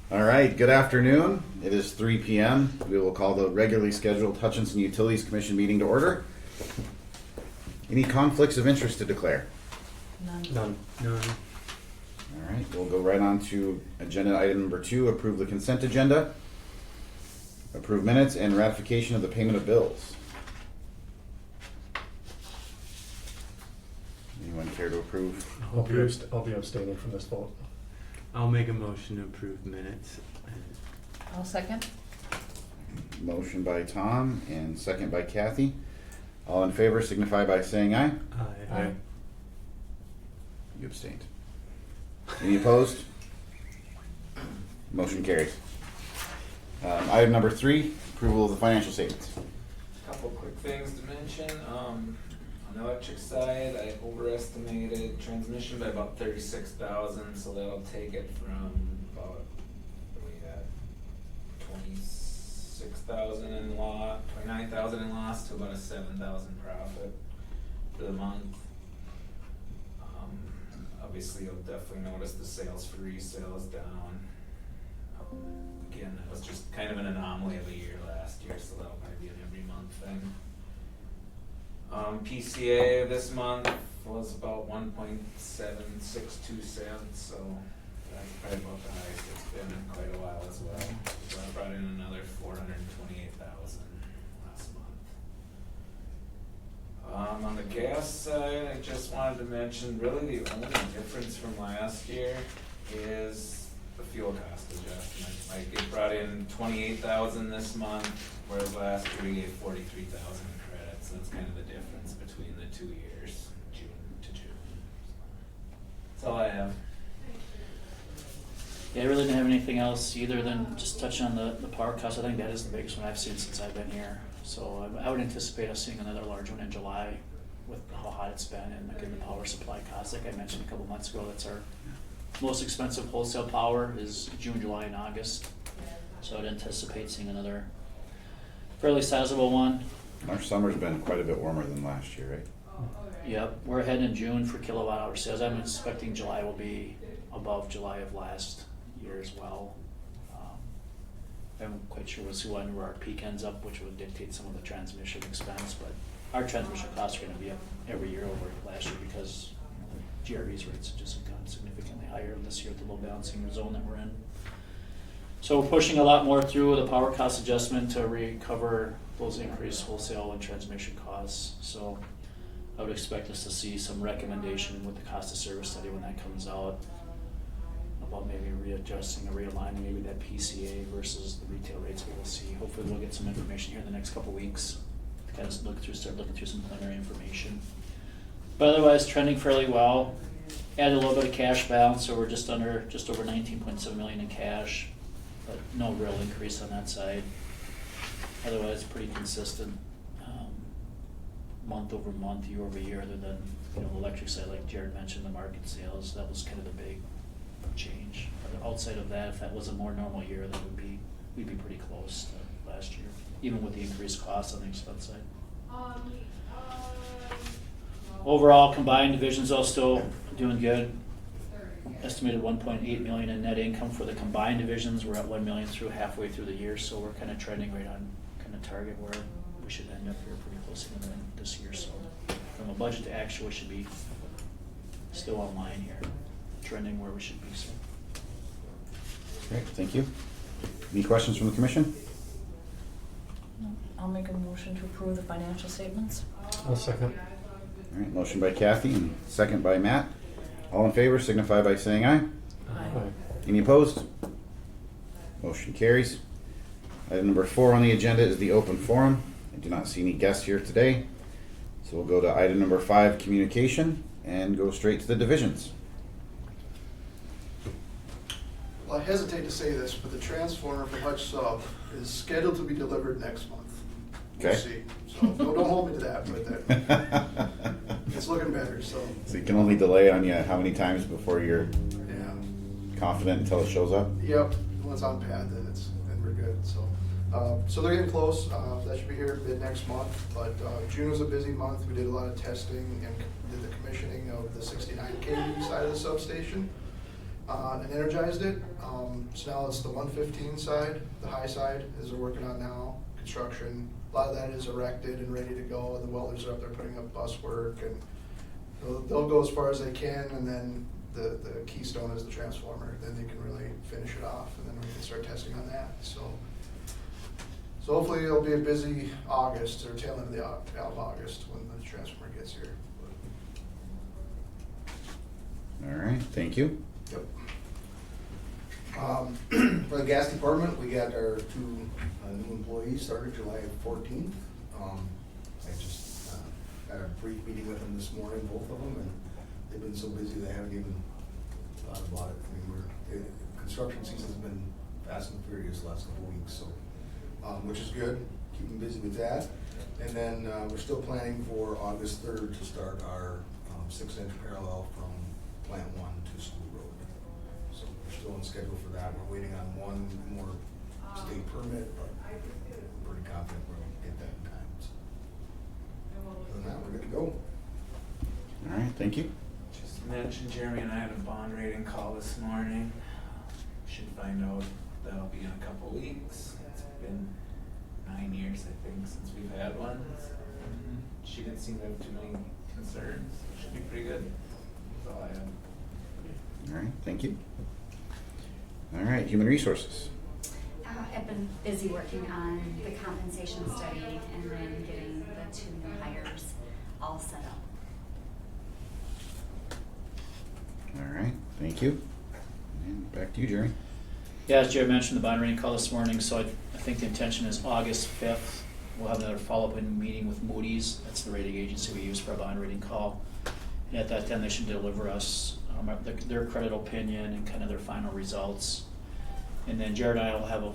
All right, good afternoon. It is 3 p.m. We will call the regularly scheduled Hutchinson Utilities Commission meeting to order. Any conflicts of interest to declare? None. All right, we'll go right on to agenda item number 2, approve the consent agenda, approve minutes, and ratification of the payment of bills. Anyone care to approve? I'll be abstaining from this vote. I'll make a motion to approve minutes. I'll second. Motion by Tom and second by Kathy. All in favor signify by saying aye. Aye. You abstained. Any opposed? Motion carries. Item number 3, approval of the financial statements. Couple quick things to mention. On the electric side, I overestimated transmission by about 36,000, so that'll take it from about, what are we at, 26,000 in loss, 29,000 in loss to about a 7,000 profit for the month. Obviously, you'll definitely notice the sales for resale is down. Again, that was just kind of an anomaly of a year last year, so that'll probably be an every month thing. PCA this month was about 1.762 cents, so that's probably about the highest it's been in quite a while as well. So I brought in another 428,000 last month. On the gas side, I just wanted to mention, really the only difference from last year is the fuel cost adjustment. Like it brought in 28,000 this month, whereas last year we gave 43,000 credits. So that's kind of the difference between the 2 years, June to June. That's all I have. Yeah, I really didn't have anything else either than just touch on the power cost. I think that is the biggest one I've seen since I've been here. So I would anticipate us seeing another large one in July with how hot it's been and again the power supply costs. Like I mentioned a couple months ago, that's our most expensive wholesale power is June, July, and August. So I'd anticipate seeing another fairly sizable one. Our summer's been quite a bit warmer than last year, right? Yep, we're ahead in June for kilowatt hour sales. I'm expecting July will be above July of last year as well. I'm quite sure we'll see where our peak ends up, which would dictate some of the transmission expense, but our transmission costs are going to be up every year over last year because the GRE's rates have just gone significantly higher this year with the low balancing zone that we're in. So we're pushing a lot more through the power cost adjustment to recover those increased wholesale and transmission costs. So I would expect us to see some recommendation with the cost of service study when that comes out about maybe readjusting or realigning maybe that PCA versus the retail rates we will see. Hopefully we'll get some information here in the next couple weeks to kind of start looking through some preliminary information. But otherwise trending fairly well. Added a little bit of cash balance, so we're just over 19.7 million in cash, but no real increase on that side. Otherwise pretty consistent month over month, year over year, other than the electric side, like Jared mentioned, the market sales, that was kind of the big change. But outside of that, if that was a more normal year, then we'd be pretty close to last year, even with the increased costs on the expense side. Overall, combined divisions are still doing good. Estimated 1.8 million in net income for the combined divisions. We're at 1 million halfway through the year, so we're kind of trending right on kind of target where we should end up here pretty close to the end this year. So from a budget to actual, we should be still online here, trending where we should be. So. Great, thank you. Any questions from the commission? I'll make a motion to approve the financial statements. I'll second. All right, motion by Kathy and second by Matt. All in favor signify by saying aye. Aye. Any opposed? Motion carries. Item number 4 on the agenda is the open forum. I do not see any guests here today. So we'll go to item number 5, communication, and go straight to the divisions. Well, I hesitate to say this, but the transformer for Hutch Sub is scheduled to be delivered next month. We'll Okay. see. So don't hold me to that, but it's looking better. So So you can only delay on you how many times before you're yeah, confident until it shows up? yep. Once on pad, then we're good. So they're getting close. That should be here mid next month. But June was a busy month. We did a lot of testing and did the commissioning of the 69 kV side of the substation. and energized it. So now it's the 115 side, the high side is they're working on now, construction. A lot of that is erected and ready to go. The welders are up there putting up bus work, and they'll go as far as they can, and then the keystone is the transformer. Then they can really finish it off, and then we can start testing on that. So hopefully it'll be a busy August, or tail end of August when the transformer gets here. All right, thank you. Yep. For the gas department, we got our two new employees started July 14th. I just had a brief meeting with them this morning, both of them, and they've been so busy they haven't even thought about it. I mean, construction season's been fast and furious the last couple of weeks, so which is good. Keep them busy with that. And then we're still planning for August 3rd to start our 6-inch parallel from Plant 1 to School Road. So we're still on schedule for that. We're waiting on one more state permit, but we're pretty confident we're going to get that in time. So other than that, we're good to go. All right, thank you. Just mentioned Jeremy and I had a bond rating call this morning. Should find out that'll be in a couple weeks. It's been 9 years, I think, since we've had one. She didn't seem to have too many concerns. Should be pretty good. That's all I have. All right, thank you. All right, human resources. I've been busy working on the compensation study and then getting the 2 new hires all set up. All right, thank you. And back to you, Jerry. Yeah, as Jerry mentioned, the bond rating call this morning, so I think the intention is August 5th. We'll have another follow-up meeting with Moody's. That's the rating agency we use for a bond rating call. And at that time, they should deliver us their credit opinion and kind of their final results. And then Jared and I will have a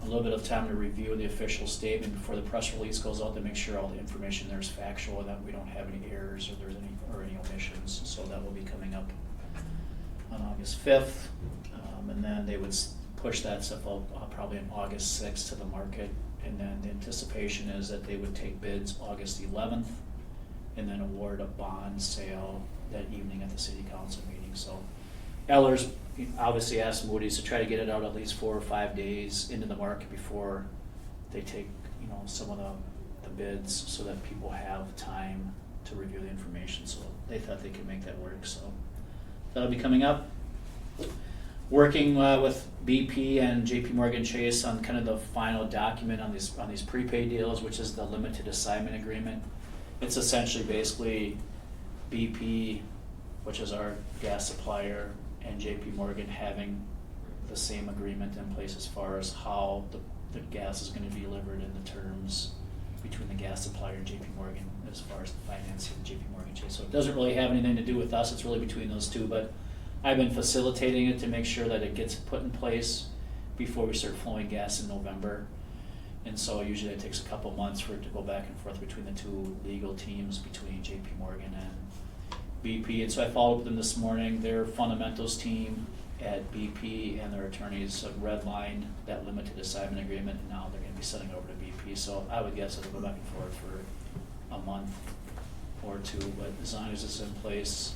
little bit of time to review the official statement before the press release goes out to make sure all the information there is factual and that we don't have any errors or any omissions. So that will be coming up on August 5th. And then they would push that stuff out probably on August 6th to the market. And then the anticipation is that they would take bids August 11th and then award a bond sale that evening at the city council meeting. So Ellers obviously asked Moody's to try to get it out at least 4 or 5 days into the market before they take some of the bids, so that people have time to review the information. So they thought they could make that work. So that'll be coming up. Working with BP and JP Morgan Chase on kind of the final document on these prepaid deals, which is the limited assignment agreement. It's essentially basically BP, which is our gas supplier, and JP Morgan having the same agreement in place as far as how the gas is going to be delivered in the terms between the gas supplier and JP Morgan as far as the financing of JP Morgan Chase. So it doesn't really have anything to do with us. It's really between those two, but I've been facilitating it to make sure that it gets put in place before we start flowing gas in November. And so usually it takes a couple months for it to go back and forth between the two legal teams, between JP Morgan and BP. And so I followed up with them this morning. Their fundamentals team at BP and their attorneys have redlined that limited assignment agreement, and now they're going to be sending over to BP. So I would guess it'll go back and forth for a month or two, but as long as it's in place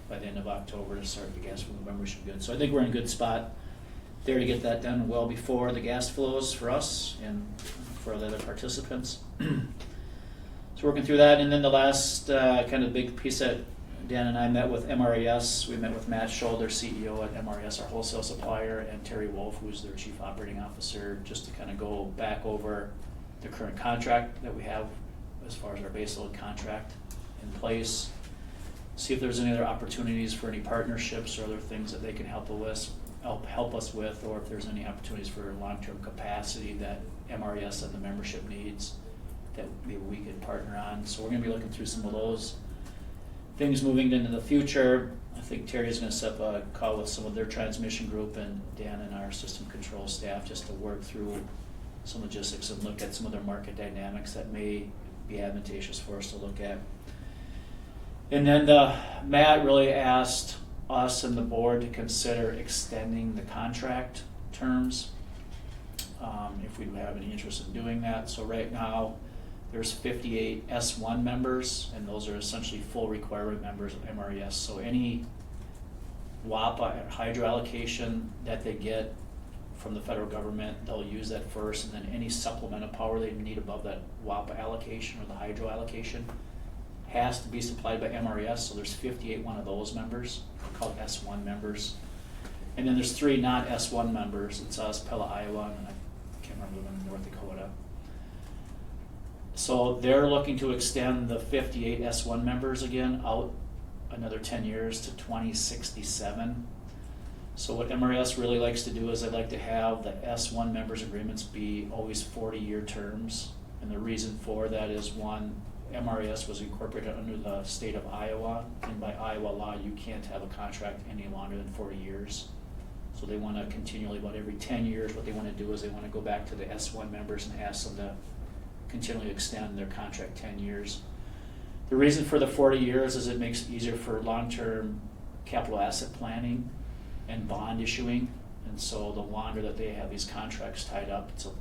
by the end of October to start the gas for November should be good. So I think we're in a good spot there to get that done well before the gas flows for us and for the other participants. So working through that, and then the last kind of big piece that Dan and I met with MRES. We met with Matt Scholl, their CEO at MRES, our wholesale supplier, and Terry Wolf, who's their chief operating officer, just to kind of go back over the current contract that we have as far as our baseload contract in place. See if there's any other opportunities for any partnerships or other things that they can help us with, or if there's any opportunities for long-term capacity that MRES and the membership needs that maybe we could partner on. So we're going to be looking through some of those things moving into the future. I think Terry's going to set up a call with some of their transmission group and Dan and our system control staff just to work through some logistics and look at some of their market dynamics that may be advantageous for us to look at. And then Matt really asked us and the board to consider extending the contract terms if we have any interest in doing that. So right now there's 58 S1 members, and those are essentially full requirement members of MRES. So any WAPA hydro allocation that they get from the federal government, they'll use that first, and then any supplemental power they need above that WAPA allocation or the hydro allocation has to be supplied by MRS, so there's 58 one of those members, called S1 members. And then there's 3 not S1 members. It's us, Pella, Iowa, and I can't remember the one in North Dakota. So they're looking to extend the 58 S1 members again out another 10 years to 2067. So what MRS really likes to do is they'd like to have the S1 members agreements be always 40-year terms. And the reason for that is, one, MRS was incorporated under the state of Iowa, and by Iowa law, you can't have a contract any longer than 40 years. So they want to continually, about every 10 years, what they want to do is they want to go back to the S1 members and ask them to continually extend their contract 10 years. The reason for the 40 years is it makes it easier for long-term capital asset planning and bond issuing. And so the longer that they have these contracts tied up, it's a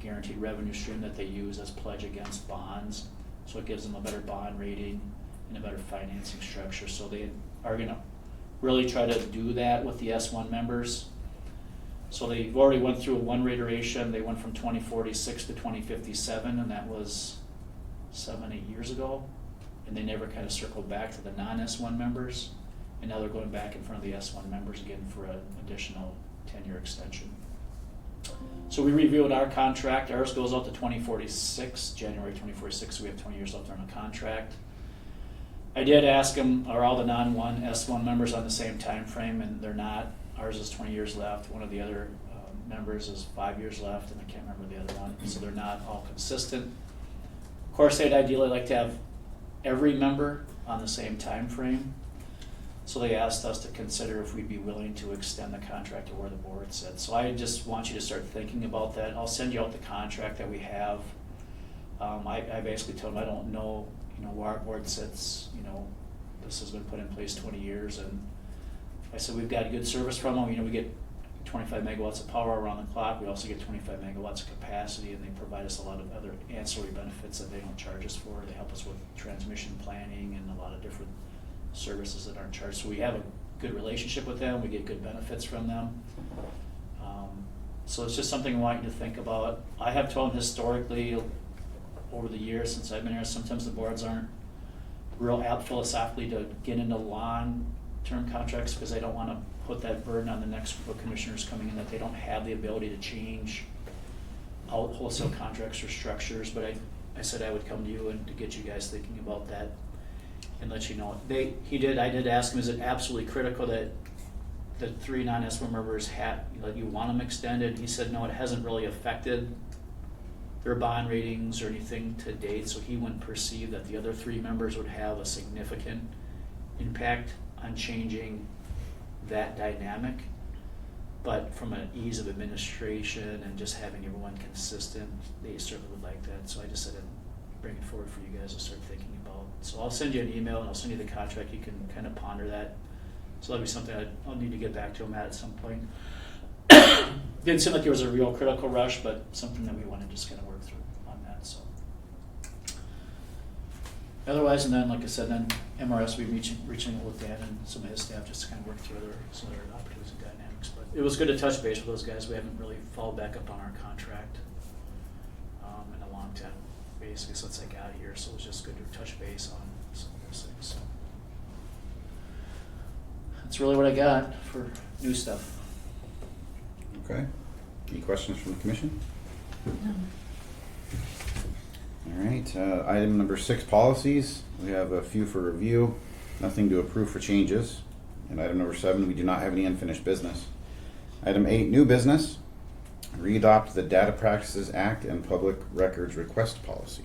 guaranteed revenue stream that they use as pledge against bonds. So it gives them a better bond rating and a better financing structure. So they are going to really try to do that with the S1 members. So they've already went through one iteration. They went from 2046 to 2057, and that was 7-8 years ago. And they never kind of circled back to the non-S1 members. And now they're going back in front of the S1 members again for an additional 10-year extension. So we reviewed our contract. Ours goes out to 2046, January 2046, so we have 20 years left on the contract. I did ask them, are all the non-1 S1 members on the same time frame, and they're not. Ours is 20 years left. One of the other members is 5 years left, and I can't remember the other one. So they're not all consistent. Of course, they'd ideally like to have every member on the same time frame. So they asked us to consider if we'd be willing to extend the contract to where the board said. So I just want you to start thinking about that. I'll send you out the contract that we have. I basically told them I don't know, where our board sits. This has been put in place 20 years, and I said we've got good service from them. We get 25 megawatts of power around the clock. We also get 25 megawatts of capacity, and they provide us a lot of other ancillary benefits that they don't charge us for. They help us with transmission planning and a lot of different services that aren't charged. So we have a good relationship with them. We get good benefits from them. So it's just something I want you to think about. I have told them historically over the years since I've been here, sometimes the boards aren't real apt philosophically to get into long-term contracts because they don't want to put that burden on the next group of commissioners coming in that they don't have the ability to change out wholesale contracts or structures. But I said I would come to you and to get you guys thinking about that and let you know. I did ask him, is it absolutely critical that the 3 non-S1 members you want them extended? He said no, it hasn't really affected their bond ratings or anything to date, so he wouldn't perceive that the other 3 members would have a significant impact on changing that dynamic. But from an ease of administration and just having everyone consistent, they certainly would like that. So I just said I'd bring it forward for you guys to start thinking about. So I'll send you an email and I'll send you the contract. You can kind of ponder that. So that'll be something I'll need to get back to him at some point. Didn't seem like there was a real critical rush, but something that we want to just kind of work through on that. So otherwise, and then like I said, then MRS will be reaching out with Dan and some of his staff just to kind of work through some other opportunities and dynamics. But it was good to touch base with those guys. We haven't really followed back up on our contract in a long time, basically since I got here. So it was just good to touch base on some of those things. So that's really what I got for new stuff. Okay. Any questions from the commission? No. All right. Item number 6, policies. We have a few for review. Nothing to approve for changes. And item number 7, we do not have any unfinished business. Item 8, new business. Readopt the Data Practices Act and Public Records Request Policy.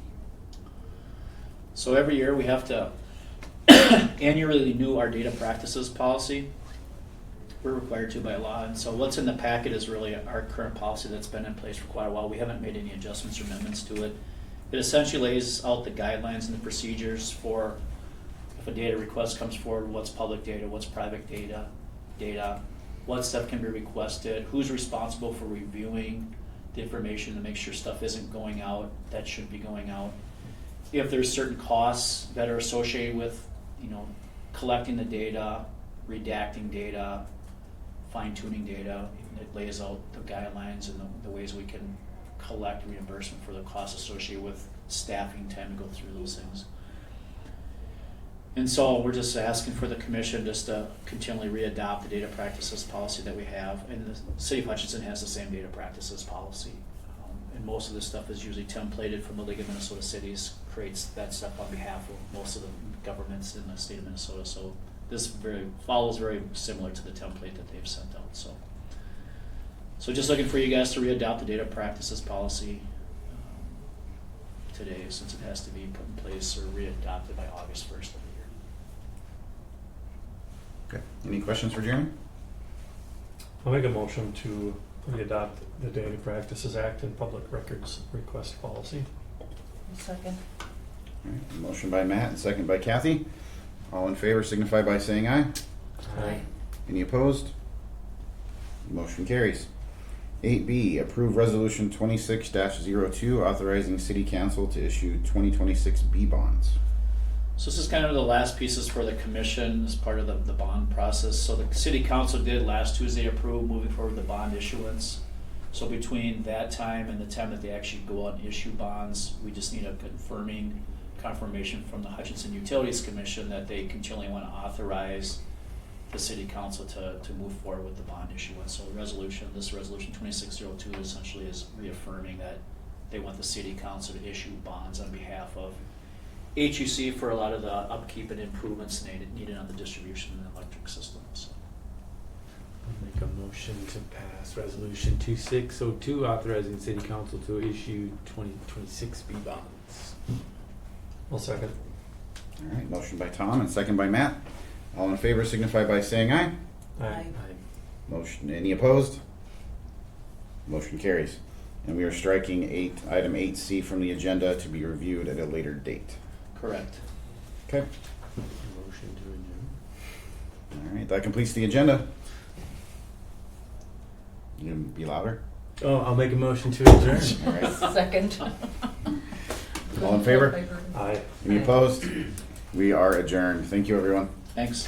So every year we have to annually renew our data practices policy. We're required to by law, and so what's in the packet is really our current policy that's been in place for quite a while. We haven't made any adjustments or amendments to it. It essentially lays out the guidelines and the procedures for if a data request comes forward, what's public data, what's private data, what stuff can be requested, who's responsible for reviewing the information to make sure stuff isn't going out that should be going out. If there's certain costs that are associated with, collecting the data, redacting data, fine tuning data. It lays out the guidelines and the ways we can collect reimbursement for the costs associated with staffing time to go through those things. And so we're just asking for the commission just to continually readopt the data practices policy that we have. And the city of Hutchinson has the same data practices policy. And most of this stuff is usually templated from the League of Minnesota Cities, creates that stuff on behalf of most of the governments in the state of Minnesota. So this follows very similar to the template that they've sent out. So just looking for you guys to readopt the data practices policy today, since it has to be put in place or readopted by August 1st of the year. Okay. Any questions for Jeremy? I'll make a motion to readopt the Data Practices Act and Public Records Request Policy. I'll second. All right. Motion by Matt and second by Kathy. All in favor signify by saying aye. Aye. Any opposed? Motion carries. 8B, approve resolution 26-02 authorizing city council to issue 2026 B bonds. So this is kind of the last pieces for the commission as part of the bond process. So the city council did last Tuesday approve moving forward the bond issuance. So between that time and the time that they actually go out and issue bonds, we just need a confirmation from the Hutchinson Utilities Commission that they continually want to authorize the city council to move forward with the bond issuance. So this resolution 2602 essentially is reaffirming that they want the city council to issue bonds on behalf of HUC for a lot of the upkeep and improvements needed on the distribution and electric system. So. I'll make a motion to pass resolution 2602 authorizing city council to issue 2026 B bonds. I'll second. All right. Motion by Tom and second by Matt. All in favor signify by saying aye. Aye. Motion. Any opposed? Motion carries. And we are striking item 8C from the agenda to be reviewed at a later date. Correct. Okay. Motion to adjourn. All right. That completes the agenda. You gonna be louder? Oh, I'll make a motion to adjourn. All right. Second. All in favor? Aye. Any opposed? We are adjourned. Thank you, everyone. Thanks.